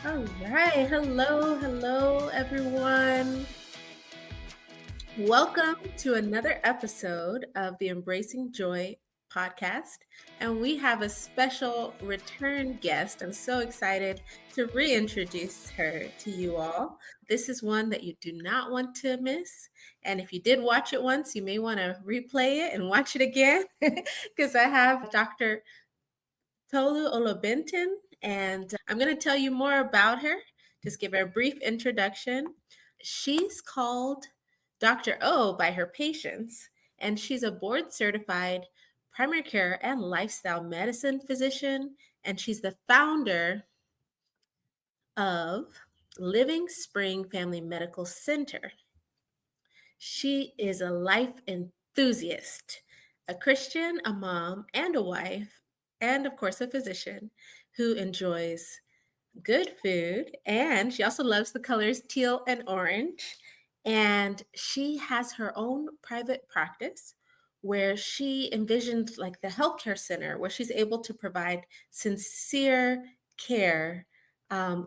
All right. Hello, everyone. Welcome to another episode of the Embracing Joy podcast. And we have a special return guest. I'm so excited to reintroduce her to you all. This is one that you do not want to miss. And if you did watch it once, you may want to replay it and watch it again because I have Dr. Tolu Olabintan, and I'm going to tell you more about her. Just give her a brief introduction. She's called Dr. O by her patients, and she's a board certified primary care and lifestyle medicine physician, and she's the founder of Living Spring Family Medical Center. She is a life enthusiast, a Christian, a mom, and a wife, and of course, a physician who enjoys good food. And she also loves the colors teal and orange. And she has her own private practice where she envisioned like the healthcare center where she's able to provide sincere care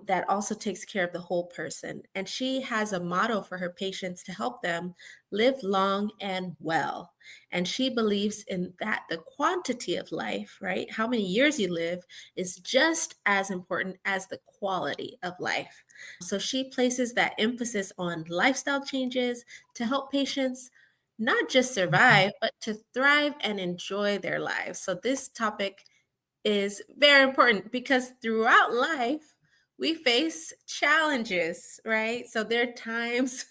that also takes care of the whole person. And she has a motto for her patients to help them live long and well. And she believes in that the quantity of life, right? How many years you live is just as important as the quality of life. So she places that emphasis on lifestyle changes to help patients not just survive, but to thrive and enjoy their lives. So this topic is very important because throughout life, we face challenges, right? So there are times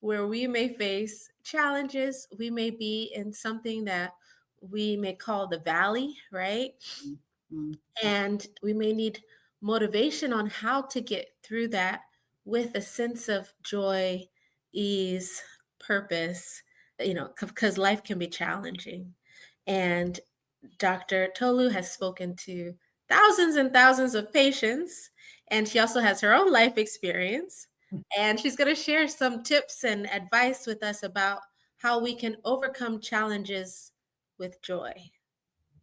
where we may face challenges. We may be in something that we may call the valley, right? Mm. And we may need motivation on how to get through that with a sense of joy, ease, purpose, because life can be challenging. And Dr. Tolu has spoken to thousands and thousands of patients, and she also has her own life experience. And she's going to share some tips and advice with us about how we can overcome challenges with joy,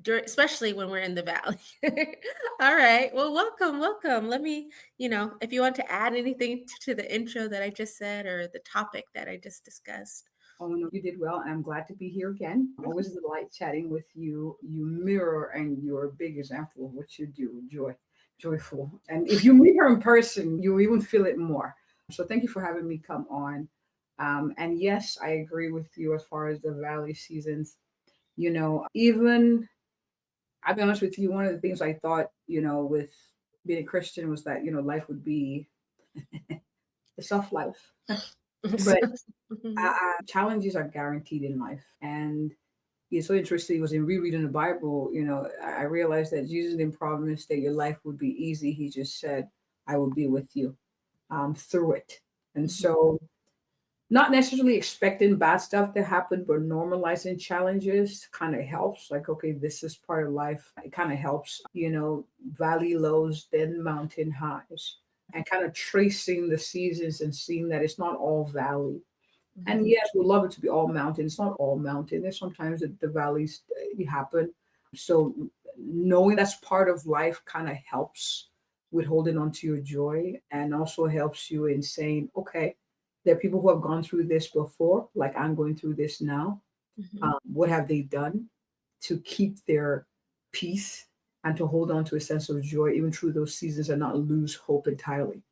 especially when we're in the valley. All right. Well, welcome. Let me, if you want to add anything to the intro that I just said or the topic that I just discussed. Oh no, you did well. I'm glad to be here again. Always a delight chatting with you. You mirror and you're a big example of what you do. Joyful. And if you meet her in person, you even feel it more. So thank you for having me come on. And yes, I agree with you as far as the valley seasons. Even I'll be honest with you, one of the things I thought, with being a Christian was that, life would be a soft life. But Mhm. challenges are guaranteed in life. And it's so interesting. It was in rereading the Bible, I realized that Jesus didn't promise that your life would be easy. He just said, I will be with you through it. And Mhm. so, not necessarily expecting bad stuff to happen, but normalizing challenges kind of helps. Like, okay, this is part of life. It kind of helps, valley lows, then mountain highs, and kind of tracing the seasons and seeing that it's not all valley. And Mhm. yes, we love it to be all mountain. It's not all mountain. There's sometimes the valleys happen. So knowing that's part of life kind of helps with holding on to your joy, and also helps you in saying, okay, there are people who have gone through this before, like I'm going through this now. Mhm. What have they done to keep their peace and to hold on to a sense of joy even through those seasons and not lose hope entirely?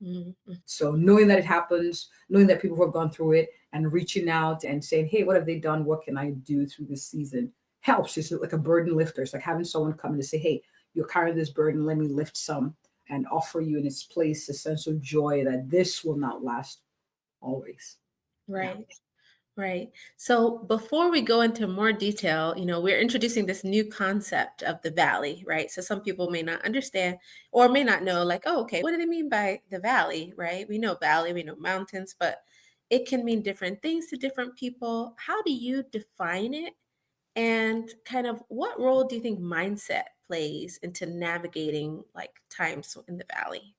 Mhm. Mhm. So knowing that it happens, knowing that people who have gone through it and reaching out and saying, hey, what have they done? What can I do through this season? Helps. It's like a burden lifter. It's like having someone come in and say, hey, you're carrying this burden. Let me lift some and offer you in its place a sense of joy that this will not last always. Yeah. Right. Right. So before we go into more detail, we're introducing this new concept of the valley, right? So some people may not understand or may not know, like, oh, okay, what do they mean by the valley, right? We know valley, we know mountains, but it can mean different things to different people. How do you define it? And kind of what role do you think mindset plays into navigating like times in the valley?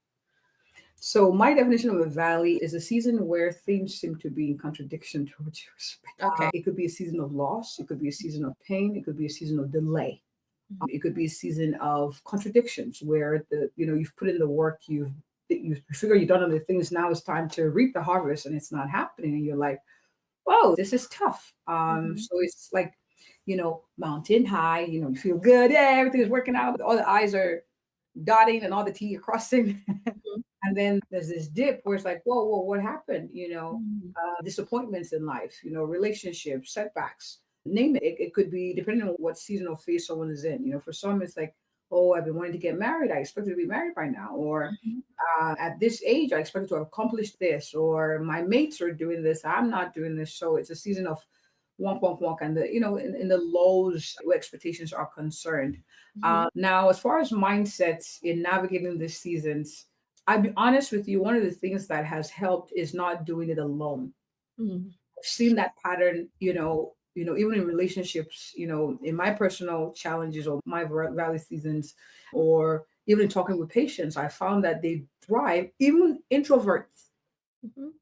So my definition of a valley is a season where things seem to be in contradiction to what you expect. Okay. It could be a season of loss. It could be a season of pain. It could be a season of delay. It could be a season of contradictions where you've put in the work, you figure you've done other things. Now it's time to reap the harvest, and it's not happening, and you're like, "Whoa, this is tough." Mhm. So it's like, mountain high. You feel good. Yeah, everything is working out. All the I's are dotting and all the T are crossing. Mhm. And then there's this dip where it's like, whoa, whoa, what happened? Mhm. Disappointments in life, relationships, setbacks, name it. It could be depending on what seasonal phase someone is in. For some, it's like, oh, I've been wanting to get married. I expected to be married by now. Or Mhm. at this age, I expected to have accomplished this. Or my mates are doing this. I'm not doing this. So it's a season of wonk, wonk, wonk. And in the lows where expectations are concerned. Mhm. Now, as far as mindsets in navigating these seasons, I'll be honest with you, one of the things that has helped is not doing it alone. Mhm. I've seen that pattern, even in relationships, in my personal challenges or my valley seasons, or even in talking with patients, I found that they thrive, even introverts. Mhm.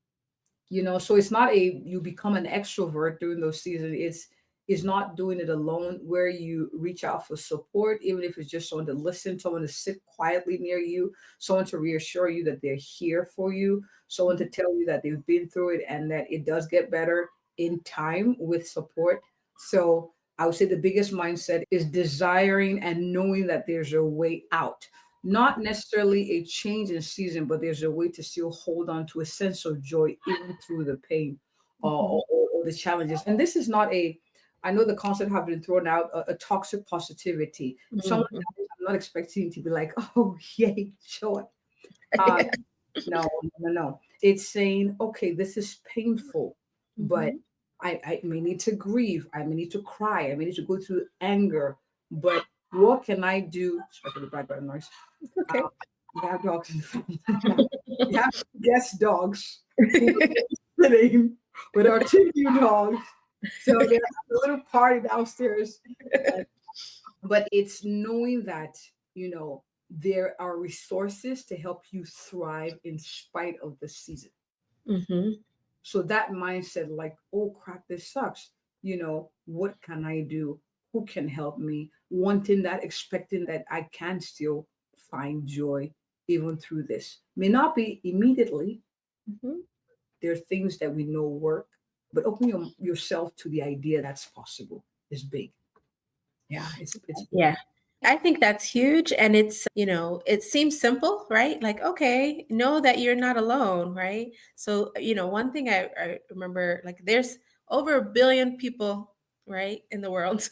So it's not a you become an extrovert during those seasons. It's not doing it alone, where you reach out for support, even if it's just someone to listen, someone to sit quietly near you, someone to reassure you that they're here for you, someone to tell you that they've been through it and that it does get better in time with support. So I would say the biggest mindset is desiring and knowing that there's a way out, not necessarily a change in season, but there's a way to still hold on to a sense of joy even through the pain, Mhm. or the challenges. And this is not I know the concept have been thrown out, a toxic positivity. Someone Mhm. I'm not expecting to be like, oh, yay, joy. Uh, Yeah. no, no, no. It's saying, okay, this is painful, but Mhm. I may need to grieve. I may need to cry. I may need to go through anger. But what can I do? Especially background noise. Okay. We have dogs in the family now. We have guest dogs who are sitting with our two new dogs. So they're having a little party downstairs. And, but it's knowing that, there are resources to help you thrive in spite of the season. Mhm. So that mindset, like, oh crap, this sucks. What can I do? Who can help me? Wanting that, expecting that I can still find joy even through this. May not be immediately. Mhm. There are things that we know work, but opening yourself to the idea that's possible is big. Yeah, it's big. Yeah. I think that's huge. And it seems simple, right? Like, okay, know that you're not alone, right? So, one thing I remember, like, there's over 1 billion people, right, in the world.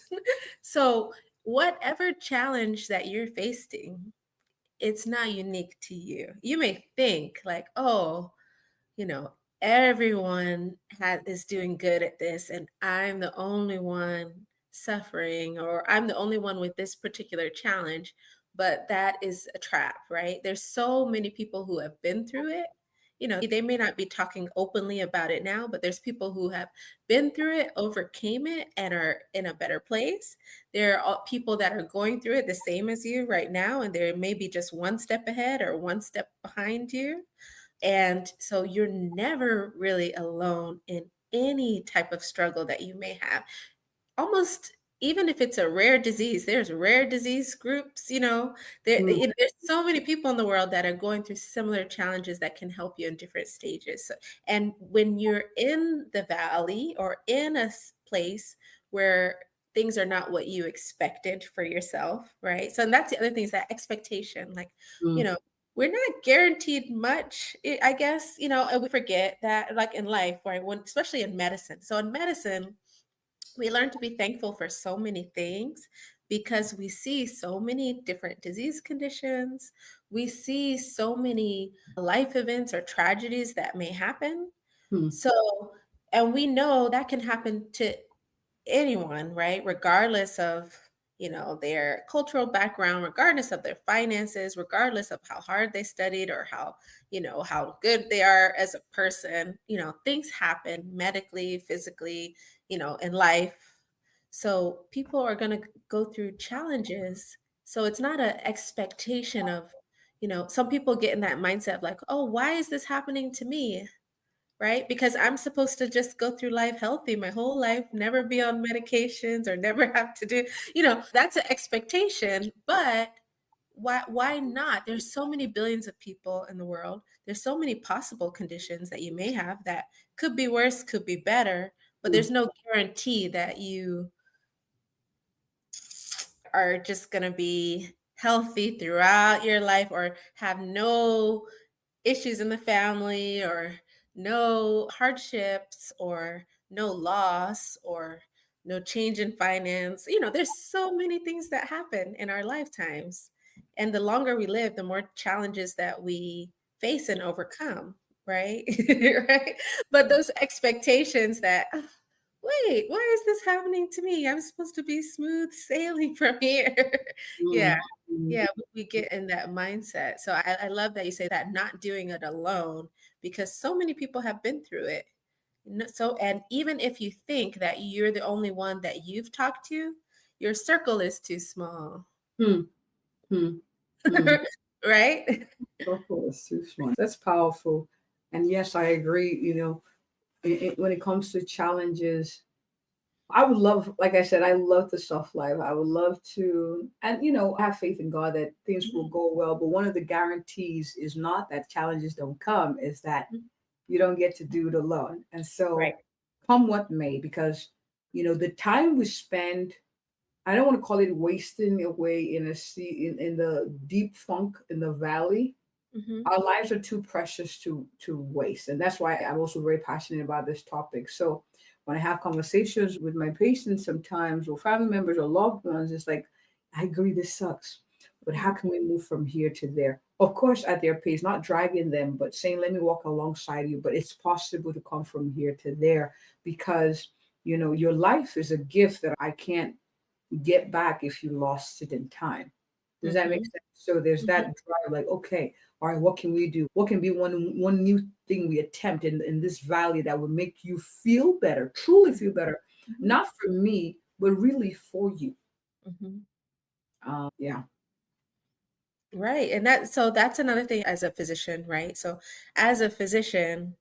So, whatever challenge that you're facing, it's not unique to you. You may think, like, oh, you know, everyone is doing good at this, and I'm the only one suffering, or I'm the only one with this particular challenge. But that is a trap, right? There's so many people who have been through it. They may not be talking openly about it now, but there's people who have been through it, overcame it, and are in a better place. There are people that are going through it the same as you right now, and they're maybe just one step ahead or one step behind you. And so you're never really alone in any type of struggle that you may have. Almost even if it's a rare disease, there's rare disease groups, Mm, there's so many people in the world that are going through similar challenges that can help you in different stages. So, and when you're in the valley or in a place where things are not what you expected for yourself, right? So, and that's the other thing, is that expectation. Like, you mm, know, we're not guaranteed much, I guess, and we forget that, like in life, right? Especially in medicine. So in medicine, we learn to be thankful for so many things because we see so many different disease conditions. We see so many life events or tragedies that may happen. mm, So, and we know that can happen to anyone, right? Regardless of, their cultural background, regardless of their finances, regardless of how hard they studied or how good they are as a person. Things happen medically, physically, in life. So people are going to go through challenges. So it's not an expectation of, some people get in that mindset of like, oh, why is this happening to me? right? Because I'm supposed to just go through life healthy my whole life, never be on medications or never have to do, that's an expectation, but why not? There's so many billions of people in the world. There's so many possible conditions that you may have that could be worse, could be better, but Mm, there's no guarantee that you are just going to be healthy throughout your life or have no issues in the family or no hardships or no loss or no change in finance. There's so many things that happen in our lifetimes. And the longer we live, the more challenges that we face and overcome, right? Right. But those expectations that, wait, why is this happening to me? I'm supposed to be smooth sailing from here. mm, Yeah. mm, Yeah, we get in that mindset. So I love that you say that not doing it alone because so many people have been through it. So, and even if you think that you're the only one that you've talked to, your circle is too small. mm, mm, mm. Right? Circle is too small. That's powerful. And yes, I agree. When it comes to challenges, I would love, like I said, I love the soft life. I would love to, and have faith in God that things will Mhm, go well. But one of the guarantees is not that challenges don't come, is that mhm. you don't get to do it alone. And Right. so, come what may, because the time we spend, I don't want to call it wasting away in a sea in the deep funk in the valley. Mhm, Our lives are too precious to waste, and that's why I'm also very passionate about this topic. So when I have conversations with my patients sometimes, or family members or loved ones, it's like, I agree, this sucks, but how mhm, can we move from here to there? Of course, at their pace, not dragging them, but saying, let me walk alongside you, but it's possible to come from here to there, because your life is a gift that I can't get back if you lost it in time. Does that make mhm, sense? So there's that mhm, drive, like, okay, all right, what can we do? What can be one new thing we attempt in this valley that will make you feel better, truly feel better, mhm, not for me, but really for you. mhm. Yeah. Right. And that's another thing as a physician, right? So as a physician,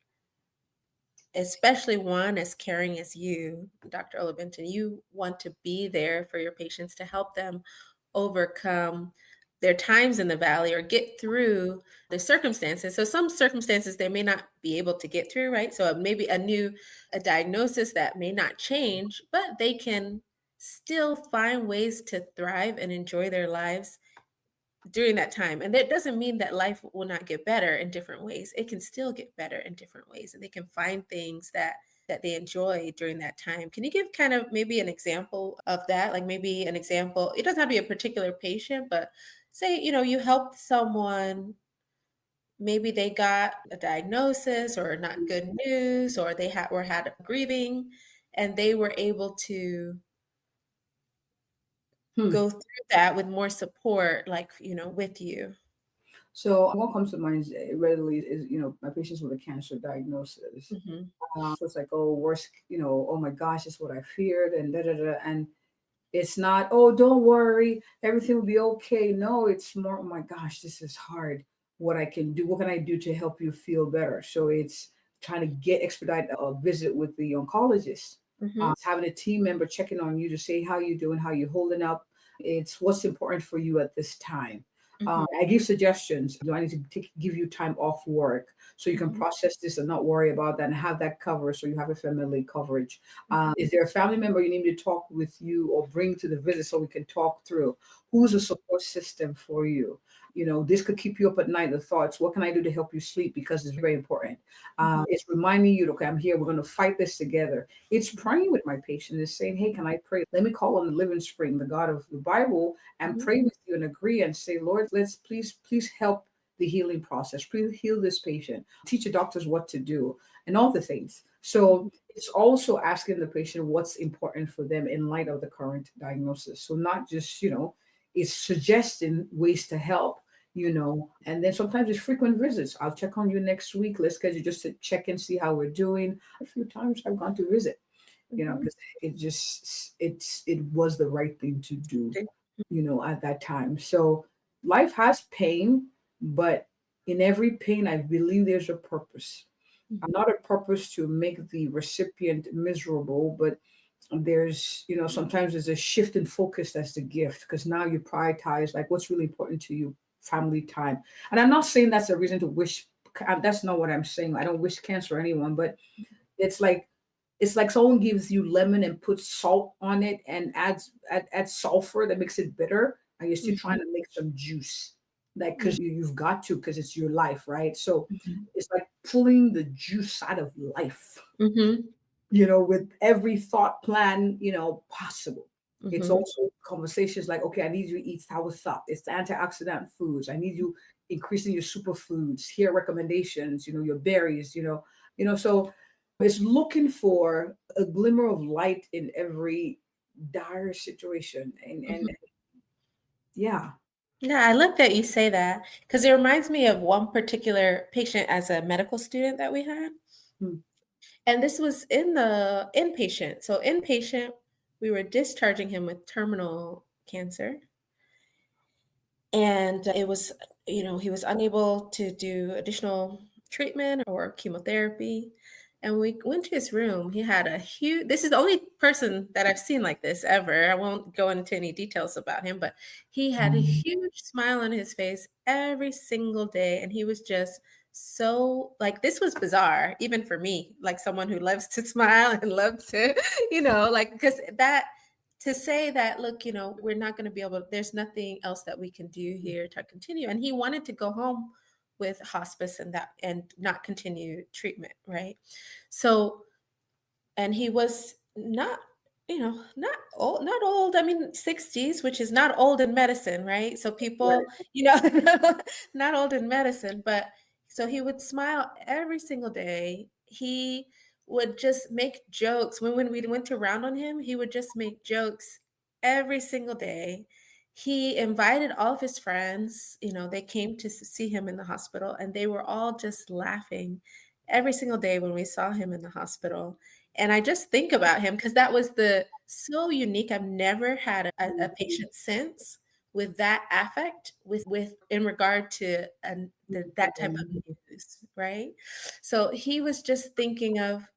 especially one as caring as you, Dr. Olabintan, you want to be there for your patients to help them overcome their times in the valley or get through the circumstances. So some circumstances they may not be able to get through, right? So maybe a diagnosis that may not change, but they can still find ways to thrive and enjoy their lives during that time. And that doesn't mean that life will not get better in different ways. It can still get better in different ways and they can find things that they enjoy during that time. Can you give kind of maybe an example of that? Like maybe an example, it doesn't have to be a particular patient, but say, you helped someone, maybe they got a diagnosis or not good news, or they had grieving and they were able to Hmm. go through that with more support, like, with you. So what comes to mind readily is, my patients with a cancer diagnosis. Mhm. So it's like, oh, worst, oh my gosh, it's what I feared, and da da da. And it's not, oh, don't worry, everything will be okay. No, it's more, oh my gosh, this is hard. What I can do, what can I do to help you feel better? So it's trying to expedite a visit with the oncologist. Mhm. It's having a team member checking on you to say how you doing, how you holding up. It's what's important for you at this time. Mhm, I give suggestions. Do I need to give you time off work so you can mhm, process this and not worry about that and have that cover so you have a family coverage? mhm, Is there a family member you need me to talk with you or bring to the visit so we can talk through? Who's a support system for you? This could keep you up at night. The thoughts, what can I do to help you sleep? Because it's very important. mhm, It's reminding you, okay, I'm here. We're going to fight this together. It's praying with my patient. It's saying, hey, can I pray? Let me call on the living spring, the God of the Bible, and mhm, pray with you and agree and say, Lord, let's please help the healing process. Please heal this patient. Teach the doctors what to do and all the things. So mhm, it's also asking the patient what's important for them in light of the current diagnosis. So not just, it's suggesting ways to help, and then sometimes it's frequent visits. I'll check on you next week. Let's schedule just to check and see how we're doing. A few times I've gone to visit, mhm. because it was the right thing to do, Okay. at that time. So life has pain, but in every pain, I believe there's a purpose. not a purpose to make the recipient miserable, but there's, sometimes there's a shift in focus. That's the gift, because now you prioritize like what's really important to you, family time. And I'm not saying that's a reason to wish, that's not what I'm saying. I don't wish cancer on anyone, but it's like, someone gives you lemon and puts salt on it and adds sulfur that makes it bitter, and you're still trying Mhm, to make some juice, like mhm, because you've got to, because it's your life, right? So mhm, it's like pulling the juice out of life, mhm, with every thought plan, possible. It's mhm, also conversations like, okay, I need you to eat soursop. It's the antioxidant foods. I need you increasing your superfoods. Here are recommendations, your berries, so it's looking for a glimmer of light in every dire situation. And mhm. yeah. Yeah, I like that you say that because it reminds me of one particular patient as a medical student that we had. Mm, And this was in the inpatient. So, inpatient, we were discharging him with terminal cancer. And it was, he was unable to do additional treatment or chemotherapy. And we went to his room. He had a huge, this is the only person that I've seen like this ever. I won't go into any details about him, but he had a huge smile on his face every single day. And he was just so like, this was bizarre, even for me, like someone who loves to smile and loves to, like, because that to say that, look, we're not going to be able, there's nothing else that we can do here to continue. And he wanted to go home with hospice and that and not continue treatment, right? So and he was not not old, I mean 60s, which is not old in medicine, right? So people, right. not old in medicine, but so he would smile every single day. He would just make jokes when we went to round on him. He would just make jokes every single day. He invited all of his friends, they came to see him in the hospital, and they were all just laughing every single day when we saw him in the hospital. And I just think about him because that was the so unique. I've never had a patient since with that affect with in regard to that type of news, right? So he was just thinking of,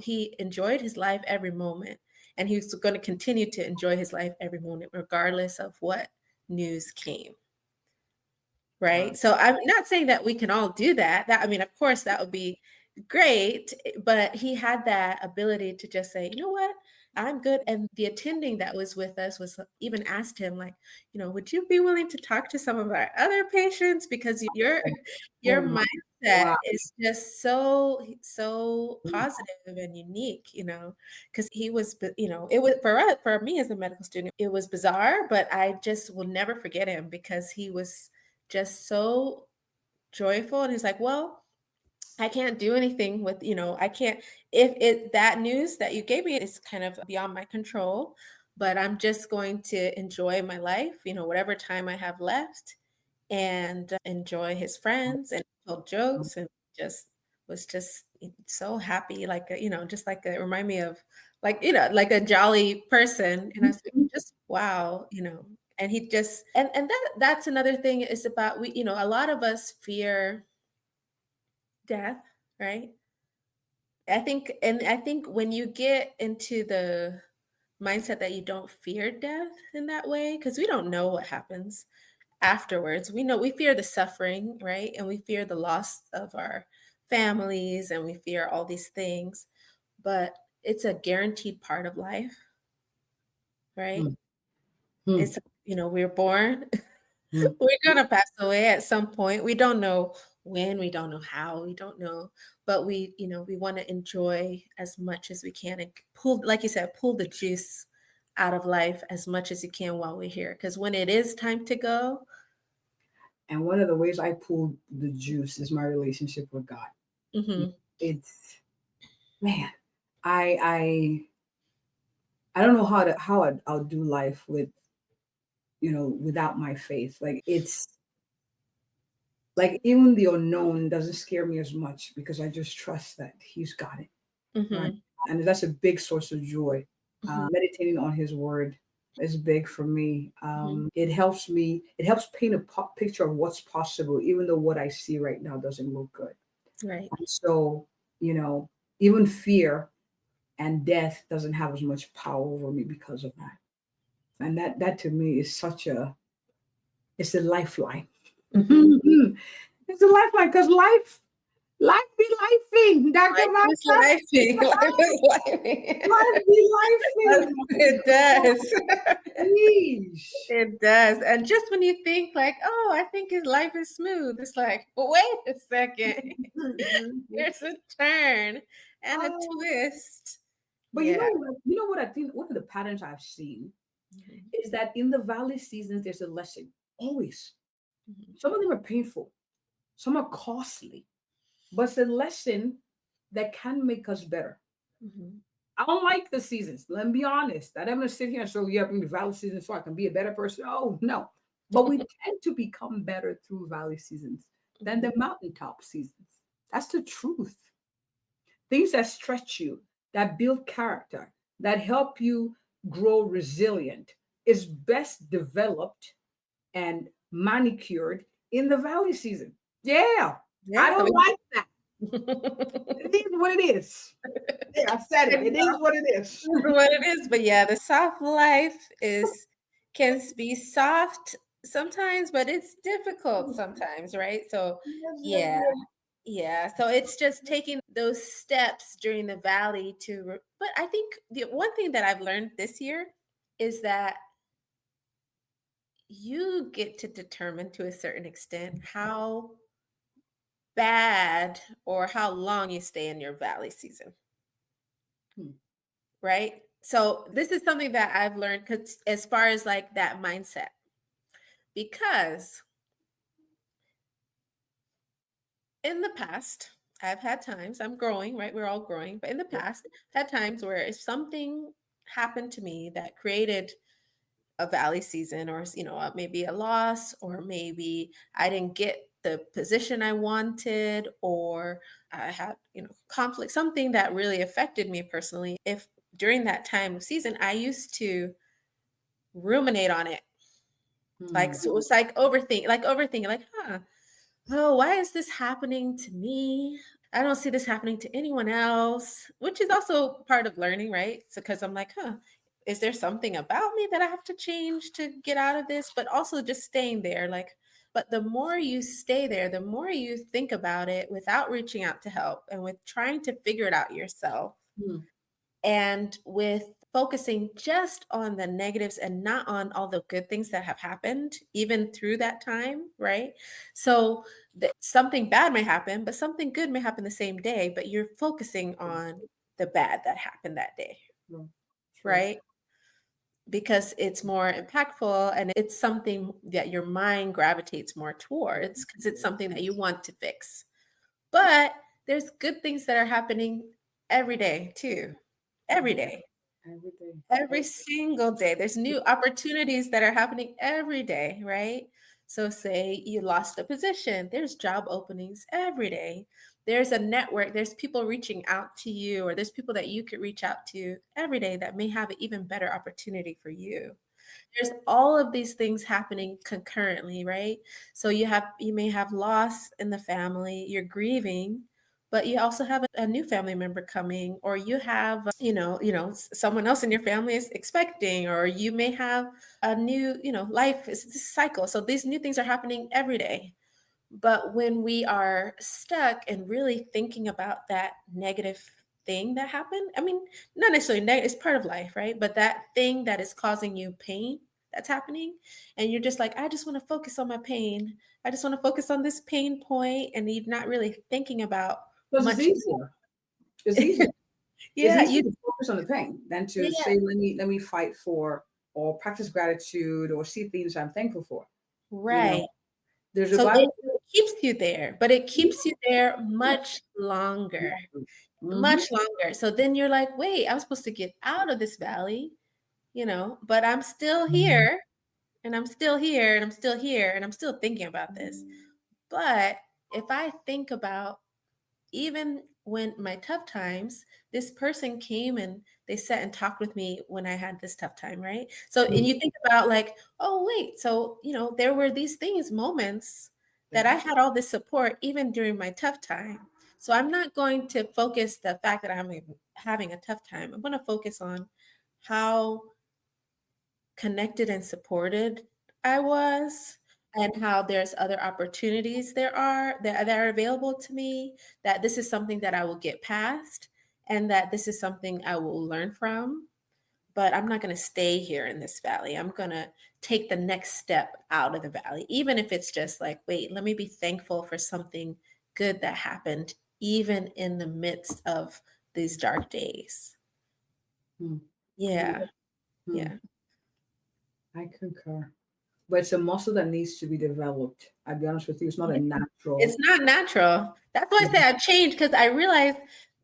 he enjoyed his life every moment, and he was going to continue to enjoy his life every moment, regardless of what news came. Wow. Right? So I'm not saying that we can all do that. That I mean, of course, that would be great, but he had that ability to just say, "You know what? I'm good." And the attending that was with us was even asked him like, "Would you be willing to talk to some of our other patients because your Oh my. mindset Wow. is just so positive and unique, because he was, it was for us, for me as a medical student, it was bizarre, but I just will never forget him because he was just so joyful, and he's like, "Well, I can't do anything with, I can't if it that news that you gave me is kind of beyond my control, but I'm just going to enjoy my life, whatever time I have left, and enjoy his friends and tell jokes, and just was just so happy, like, just like remind me of like, like a jolly person. And I was like, just wow, and he just and that's another thing is about we, a lot of us fear death, right? I think when you get into the mindset that you don't fear death in that way, because we don't know what happens afterwards. We know we fear the suffering, right? And we fear the loss of our families, and we fear all these things, but it's a guaranteed part of life, right? Mm, mm, It's, we're born, mm. we're gonna pass away at some point. We don't know when, we don't know how, we don't know, but we want to enjoy as much as we can and pull, like you said, pull the juice out of life as much as you can while we're here. Because when it is time to go, And one of the ways I pull the juice is my relationship with God. mhm, It's, man, I don't know how I'll do life with, without my faith. Like it's like even the unknown doesn't scare me as much because I just trust that He's got it, right? mhm, And that's a big source of joy. mhm, Meditating on His Word is big for me. mhm, It helps me. It helps paint a picture of what's possible, even though what I see right now doesn't look good. right. And so, you know, even fear and death doesn't have as much power over me because of that. And that to me is such a it's a lifeline. Mhm. It's a lifeline because life be lifing, Dr. Life is Martha. lifing, life is lifing. Life be lifing. It does. Jeez. It does, and just when you think like, "Oh, I think his life is smooth," it's like, "Wait a second, there's a turn and a Oh, twist." but you Yeah. know what? You know what I think? One of the patterns I've seen Mhm, is that in the valley seasons, there's a lesson. Always. mhm, Some of them are painful, some are costly, but it's a lesson that can make us better. mhm, I don't like the seasons. Let me be honest. I don't want to sit here and say, yeah, bring the valley season so I can be a better person. Oh, no. But we tend to become better through valley seasons than the mhm, mountaintop seasons. That's the truth. Things that stretch you, that build character, that help you grow resilient is best developed and manicured in the valley season. Yeah, I yeah, so don't we like that. It is what it is. Yeah, I said I it. It is know. what it is. Is what it is, but yeah, the soft life is can be soft sometimes, but it's difficult sometimes, right? So, Yes, yes, yeah, yes. yeah. So it's just taking those steps during the valley but I think the one thing that I've learned this year is that you get to determine to a certain extent how bad or how long you stay in your valley season. Hmm. Right? So this is something that I've learned cuz as far as like that mindset because in the past I've had times I'm growing, right? We're all growing, but in the Yeah. past I've had times where if something happened to me that created a valley season or maybe a loss or maybe I didn't get the position I wanted or I had, conflict, something that really affected me personally. If during that time of season I used to ruminate on it. Like, Hmm. so it's like overthinking, like, "Huh, oh, why is this happening to me? I don't see this happening to anyone else," which is also part of learning, right? So, because I'm like, "Huh, is there something about me that I have to change to get out of this?" But also just staying there, like, but the more you stay there, the more you think about it without reaching out to help and with trying to figure it out yourself Hmm. and with focusing just on the negatives and not on all the good things that have happened, even through that time, right? So something bad may happen, but something good may happen the same day, but you're focusing on the bad that happened that day, True. True. right? Because it's more impactful and it's something that your mind gravitates more towards because it's something that you want to fix. But there's good things that are happening every day too. Every Every day. every day. Every single day. There's new opportunities that are happening every day, right? So say you lost a position, there's job openings every day. There's a network, there's people reaching out to you, or there's people that you could reach out to every day that may have an even better opportunity for you. There's all of these things happening concurrently, right? So you may have loss in the family, you're grieving, but you also have a new family member coming, or you have, someone else in your family is expecting, or you may have a new, life is this cycle. So these new things are happening every day. But when we are stuck and really thinking about that negative thing that happened, I mean, not necessarily negative, it's part of life, right? But that thing that is causing you pain that's happening, and you're just like, I just want to focus on my pain. I just want to focus on this pain point, and you're not really thinking about Because it's much more. easier. It's easier. It's Yeah, easier you to focus on the pain than to yeah, say, let me fight for or practice gratitude or see things I'm thankful for. You know, right. there's a So it Bible. keeps you there, but it keeps you there much longer. Mm-hmm. Much longer. So then you're like, "Wait, I'm supposed to get out of this valley, but I'm still here, and I'm still here, and I'm still here, and I'm still thinking about this." But if I think about even when my tough times, this person came and they sat and talked with me when I had this tough time, right? So, and you think about like, oh, wait, so, there were these things, moments that I Yeah. had all this support even during my tough time. So I'm not going to focus the fact that I'm having a tough time. I'm going to focus on how connected and supported I was, and how there's other opportunities that are available to me, that this is something that I will get past, and that this is something I will learn from. But I'm not going to stay here in this valley. I'm going to take the next step out of the valley, even if it's just like, wait, let me be thankful for something good that happened, even in the midst of these dark days. Hmm. Yeah, Hmm. yeah. I concur. But it's a muscle that needs to be developed. I'll be honest with you, it's not a It's natural. not natural. That's why I say Yeah, I've changed, because I realized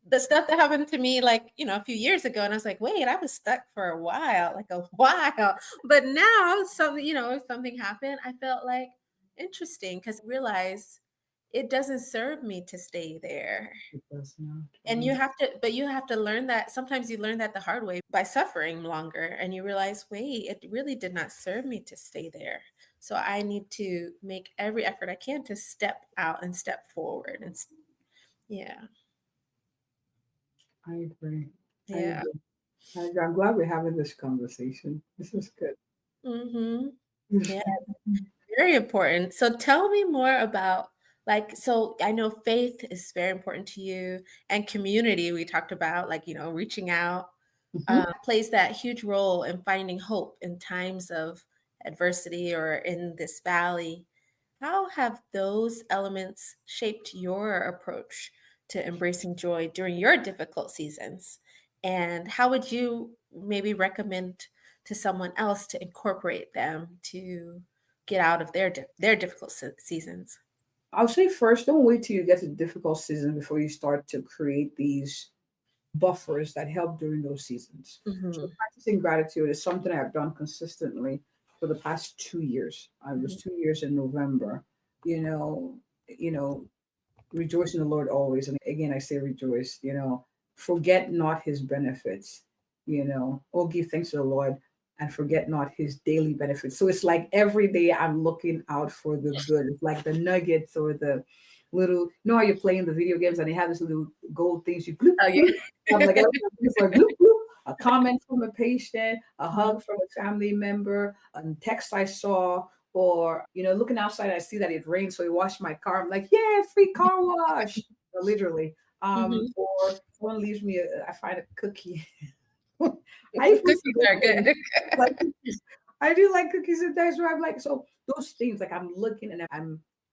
the stuff that happened to me, like, a few years ago, and I was like, wait, I was stuck for a while, like a while. But now something, if something happened, I felt like interesting, because I realized it doesn't serve me to stay there. it does not. And you have to learn that. Sometimes you learn that the hard way by suffering longer, and you realize, wait, it really did not serve me to stay there. So I need to make every effort I can to step out and step forward. Yeah, I agree. I yeah. agree. I'm glad we're having this conversation. This is good. Hmm. Yeah, very important. So tell me more about, like, so I know faith is very important to you, and community we talked about, like, reaching out. Mhm. Plays that huge role in finding hope in times of adversity or in this valley. How have those elements shaped your approach to embracing joy during your difficult seasons? And how would you maybe recommend to someone else to incorporate them to get out of their difficult seasons? I'll say first, don't wait till you get to the difficult season before you start to create these buffers that help during those seasons. So Mhm, practicing gratitude is something I've done consistently for the past 2 years. I was mhm, 2 years in November. You know, you know, rejoice in the Lord always. And again, I say rejoice. Forget not His benefits. Oh, give thanks to the Lord and forget not His daily benefits. So it's like every day I'm looking out for the good. It's like the nuggets or the little. How you're playing the video games and they have this little gold things you bloop oh, bloop. I'm like, yeah. I'm looking for a bloop bloop. A comment from a patient, a Mhm, hug from a family member, a text I saw, or looking outside, I see that it rains, so I wash my car. I'm like, yeah, free car wash, literally. mhm. Or someone leaves me, I find a cookie. I even Cookies are good. like cookies. I do like cookies sometimes. Where I'm like, so those things, like I'm looking and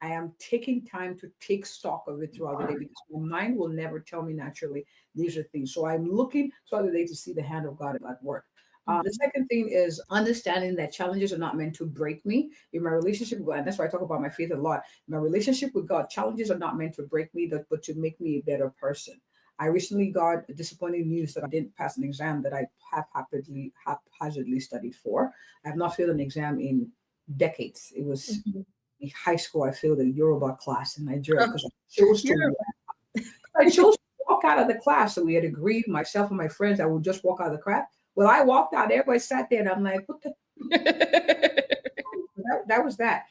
I am taking time to take stock of it throughout the day because my mind will never tell me naturally these are things. So I'm looking throughout the day to see the hand of God at work. The Mhm, second thing is understanding that challenges are not meant to break me. In my relationship with God, and that's why I talk about my faith a lot. In my relationship with God, challenges are not meant to break me, but to make me a better person. I recently got disappointing news that I didn't pass an exam that I haphazardly studied for. I have not failed an exam in decades. It was mhm. in high school. I failed a Yoruba class in Nigeria Oh, because you're I chose to walk out of the class. So we had agreed, myself and my friends, I would just walk out of the class. Well, I walked out. Everybody sat there, and I'm like, "What the?" That was that.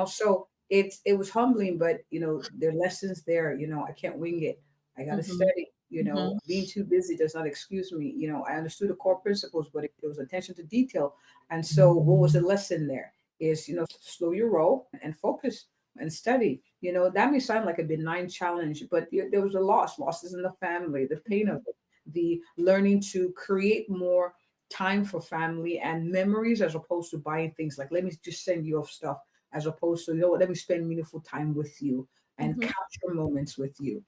So it was humbling, but there are lessons there. I can't wing it. I got to Mhm, study. mhm, Being too busy does not excuse me. I understood the core principles, but it was attention to detail. And so, what was the lesson there? Is slow your roll and focus and study. That may sound like a benign challenge, but there was a losses in the family, the pain of mhm, it, the learning to create more time for family and memories as opposed to buying things like let me just send you off stuff as opposed to what, let me spend meaningful time with you and mhm, capture moments with you.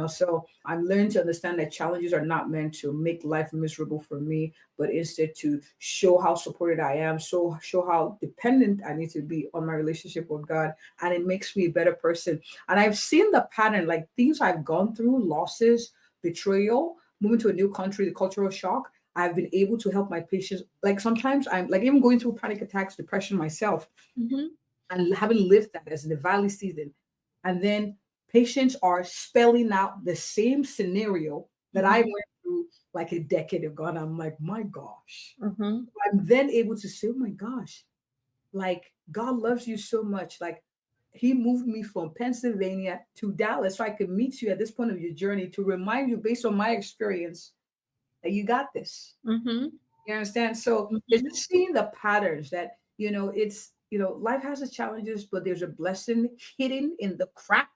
So I'm learning to understand that challenges are not meant to make life miserable for me, but instead to show how supported I am, so show how dependent I need to be on my relationship with God, and it makes me a better person. And I've seen the pattern, like things I've gone through, losses, betrayal, moving to a new country, the cultural shock. I've been able to help my patients. Like sometimes I'm like even going through panic attacks, depression myself, mhm, and having lived that as in the valley season. And then patients are spelling out the same scenario that I mhm, went through like a decade ago. And I'm like, my gosh. mhm, I'm then able to say, oh my gosh, like God loves you so much. Like He moved me from Pennsylvania to Dallas so I could meet you at this point of your journey to remind you, based on my experience, that you got this. Mhm. You understand? So it's Mhm. just seeing the patterns that, it's, life has its challenges, but there's a blessing hidden in the crap.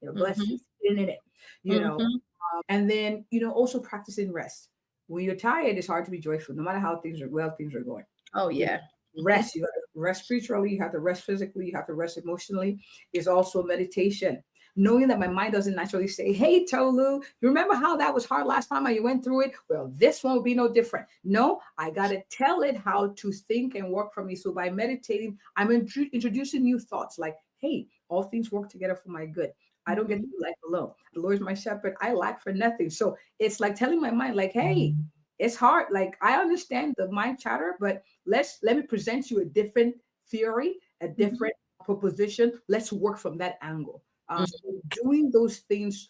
Mhm. Blessings hidden in it, you know. Mhm. And then, also practicing rest. When you're tired, it's hard to be joyful, no matter how things are going. Oh, You yeah. know, rest. You got to rest spiritually. You have to rest physically. You have to rest emotionally. Is also meditation. Knowing that my mind doesn't naturally say, "Hey, Tolu, you remember how that was hard last time and you went through it? Well, this one will be no different." No, I got to tell it how to think and work for me. So by meditating, I'm introducing new thoughts like, "Hey, all things work together for my good. I don't get Mhm. through life alone. The Lord is my shepherd. I lack for nothing." So it's like telling my mind, like, "Hey, it's hard. Like, I understand the mind chatter, but let me present you a different theory, a Mhm. different proposition. Let's work from that angle." So Mhm. doing those things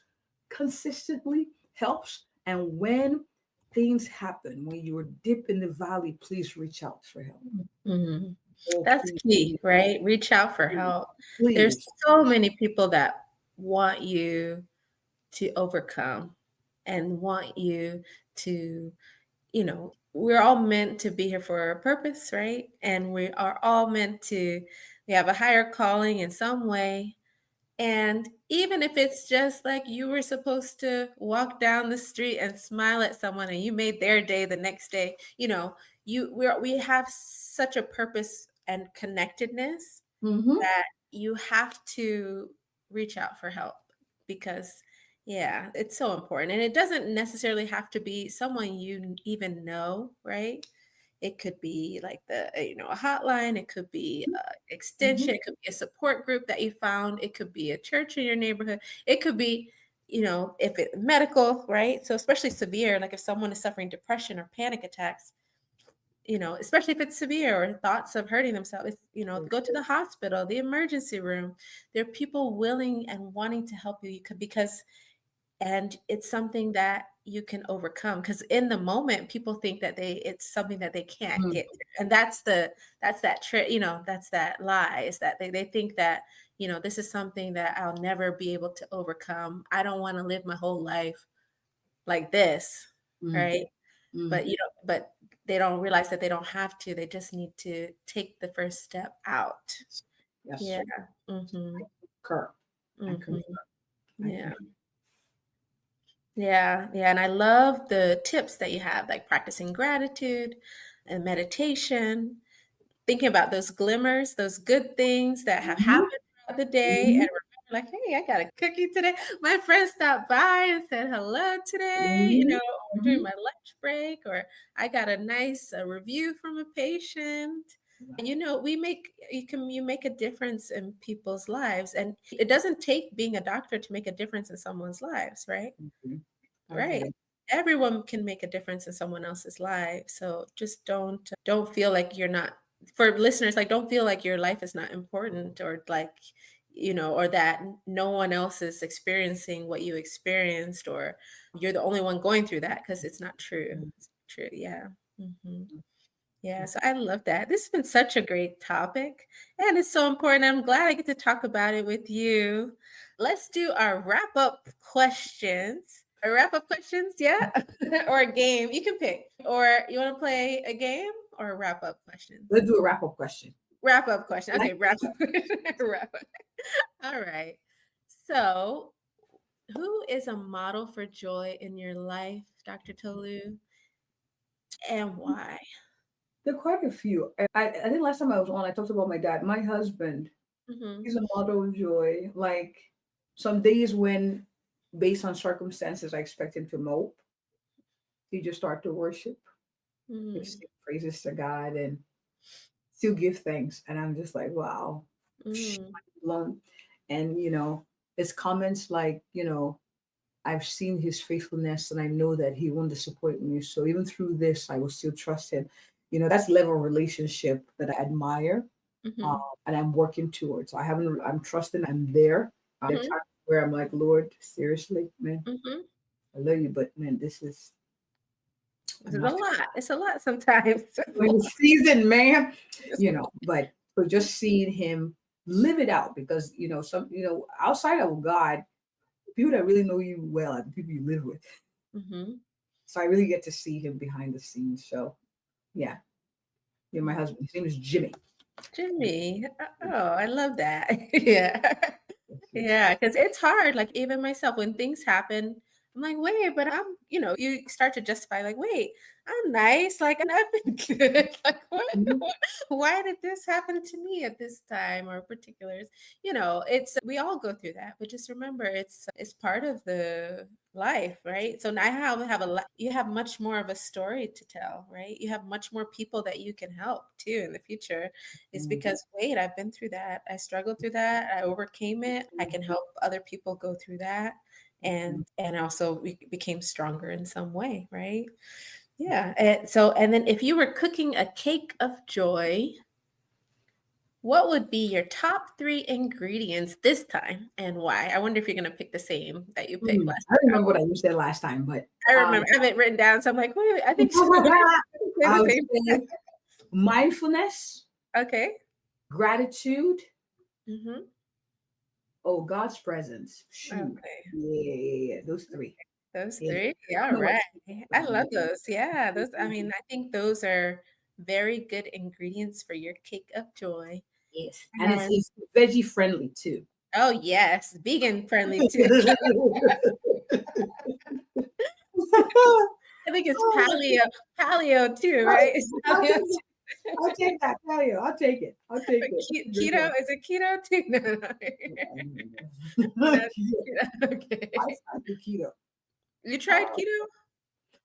consistently helps. And when things happen, when you're deep in the valley, please reach out for help. Mhm. Oh, That's please, key, please, right? Reach out for please, help. There's please. so many people that want you to overcome and want you to, we're all meant to be here for a purpose, right? And we are all meant to, we have a higher calling in some way. And even if it's just like you were supposed to walk down the street and smile at someone and you made their day the next day, we have such a purpose and connectedness Mm-hmm. that you have to reach out for help because yeah, it's so important. And it doesn't necessarily have to be someone you even know, right? It could be like a hotline, it could be a Mm-hmm. extension, it could be a support group that you found, it could be a church in your neighborhood. It could be, if it medical, right? So especially severe, like if someone is suffering depression or panic attacks, especially if it's severe or thoughts of hurting themselves, go to the hospital, the emergency room. There are people willing and wanting to help you, because and it's something that you can overcome because in the moment people think that it's something that they can't Mm-hmm. get through. And that's that trick, that's that lie, is that they think that, this is something that I'll never be able to overcome. I don't want to live my whole life like this, right? Mm-hmm. But they don't realize that they don't have to. They just need to take the first step out. Yes. Yeah. Mhm. Concur. I concur. Mhm. I Yeah. concur. Yeah. Yeah. And I love the tips that you have, like practicing gratitude and meditation, thinking about those glimmers, those good things that have Mhm, happened throughout the day, mhm, and remember, like, hey, I got a cookie today. My friend stopped by and said hello today, mhm, or during mhm. my lunch break, or I got a nice review from a patient. You make a difference in people's lives, and it doesn't take being a doctor to make a difference in someone's lives, right? Mhm. I Right. agree. Everyone can make a difference in someone else's life. So just don't feel like you're not, for listeners, like don't feel like your life is not important, or like, or that no one else is experiencing what you experienced, or you're the only one going through that, because it's not true. It's not true. Yeah. Hmm. Yeah, so I love that. This has been such a great topic, and it's so important. I'm glad I get to talk about it with you. Let's do our wrap up questions. Our wrap up questions, yeah? Or a game. You can pick. Or you want to play a game or wrap up questions? Let's do a wrap-up question. Wrap up question. Like, Okay, wrap up question. Wrap up. All right. So, who is a model for joy in your life, Dr. Tolu, and why? there are quite a few. I think last time I was on, I talked about my dad. My husband, Hmm. he's a model of joy. Like some days when, based on circumstances, I expect him to mope, he just start to worship, just Mm, sing praises to God, and still give thanks. And I'm just like, wow, mm, blown. And his comments like, I've seen his faithfulness and I know that he won't disappoint me. So even through this, I will still trust him. That's the level of relationship that I admire, mhm. and I'm working towards. I'm trusting I'm there. There are Mhm, times where I'm like, Lord, seriously, man, mhm. I love you, but man, This I'm is a not lot. It's a lot sometimes. It's a feeling lot. the season, man. But so just seeing him. live it out, because some outside of God, people that really know you well are the people you live with. Mhm. So I really get to see him behind the scenes. So yeah, yeah, my Mm. husband, his name is Jimmy. Jimmy. Oh, I love that. Yeah. Yes, yes, Yeah, yes. because it's hard, like, even myself, when things happen, I'm like, "Wait, but you start to justify, like, "Wait, I'm nice, like, and I've been good, like, Mhm, why did this happen to me at this time or particulars?" It's we all go through that, but just remember it's part of the life, right? So now have a lot you have much more of a story to tell, right? You have much more people that you can help too in the future. It's mhm, because, wait, I've been through that. I struggled through that. I overcame it. I can help other people go through that. mhm, And also we became stronger in some way, right? Yeah. And then if you were cooking a cake of joy, what would be your top three ingredients this time and why? I wonder if you're gonna pick the same that you picked last I don't time. remember what I said last time, but I remember I have it written down, so I'm like, wait, I think so. Say I the would same. say mindfulness, Okay. gratitude, Mhm. oh, God's presence. Shoot. Okay. Yeah, yeah, yeah. Those three. Those Yeah. 3? I don't All know what right. to put I on love it. those. Yeah, those I mean, I think those are very good ingredients for your cake of joy. Yes. And it's, And it's veggie friendly too. oh, yes, vegan friendly too. I think it's Oh, paleo too, I'll right? It's I'll paleo take that. too. I'll take that. Tell you. I'll take it. I'll take But it. That's a good keto, one. is it keto too? No, no. No, That's keto. keto, I okay. fight the keto. You tried Oh, keto?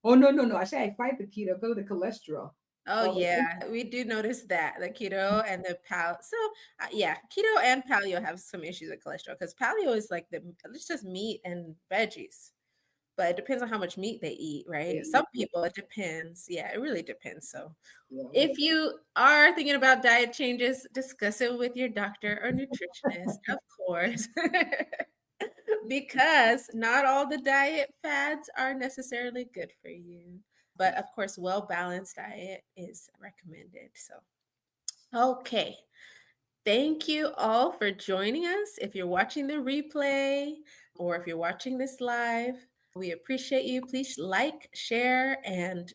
oh, no, no, no. I say I fight the keto because of the cholesterol. Oh, Oh, yeah, we do notice that, the keto and the yeah, keto and paleo have some issues with cholesterol because paleo is like it's just meat and veggies, but it depends on how much meat they eat, right? yeah, Some people, it depends. Yeah, it really depends, so yeah, yeah. if you are thinking about diet changes, discuss it with your doctor or nutritionist, of course, because not all the diet fads are necessarily good for you. But of course, well-balanced diet is recommended. So, okay. Thank you all for joining us. If you're watching the replay or if you're watching this live, we appreciate you. Please like, share, and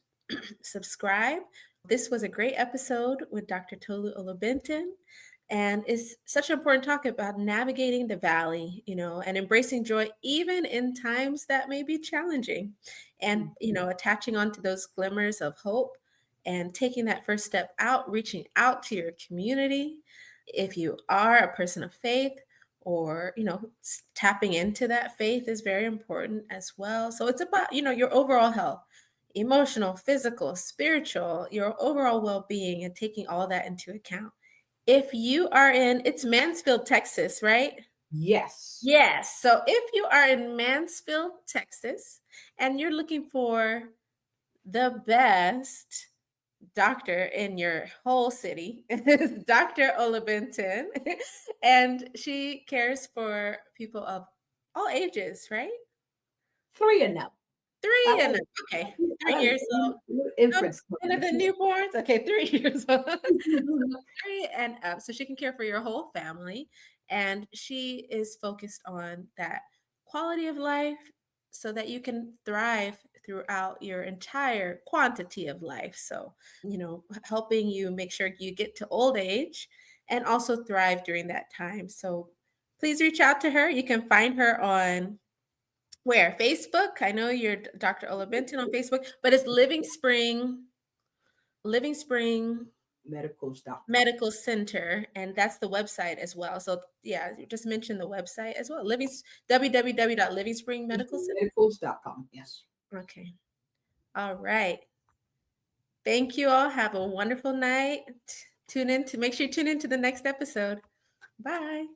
subscribe. This was a great episode with Dr. Tolu Olabintan. And it's such an important talk about navigating the valley, and embracing joy even in times that may be challenging. And, attaching on to those glimmers of hope and taking that first step out, reaching out to your community. If you are a person of faith, or tapping into that faith is very important as well. So it's about your overall health, emotional, physical, spiritual, your overall well-being, and taking all that into account. If you are it's Mansfield, Texas, right? Yes. Yes. So if you are in Mansfield, Texas, and you're looking for the best doctor in your whole city is Dr. Olabintan, and she cares for people of all ages, right? Three and up. I 3 and like, up. Okay, I 3 like years old. little No, infants none of coming. the newborns? Okay, 3 years old. 3 and up, so she can care for your whole family, and she is focused on that quality of life so that you can thrive throughout your entire quantity of life. So, helping you make sure you get to old age and also thrive during that time. So, please reach out to her. You can find her on where? Facebook? I know you're Dr. Ola Benton on Facebook, but it's Living Spring Medicals.com. Medical Center, and that's the website as well. So yeah, you just mentioned the website as well. www.livingspringmedicalcenter. Medicals.com. Yes. Okay. All right. Thank you all. Have a wonderful night. Make sure you tune in to the next episode. Bye.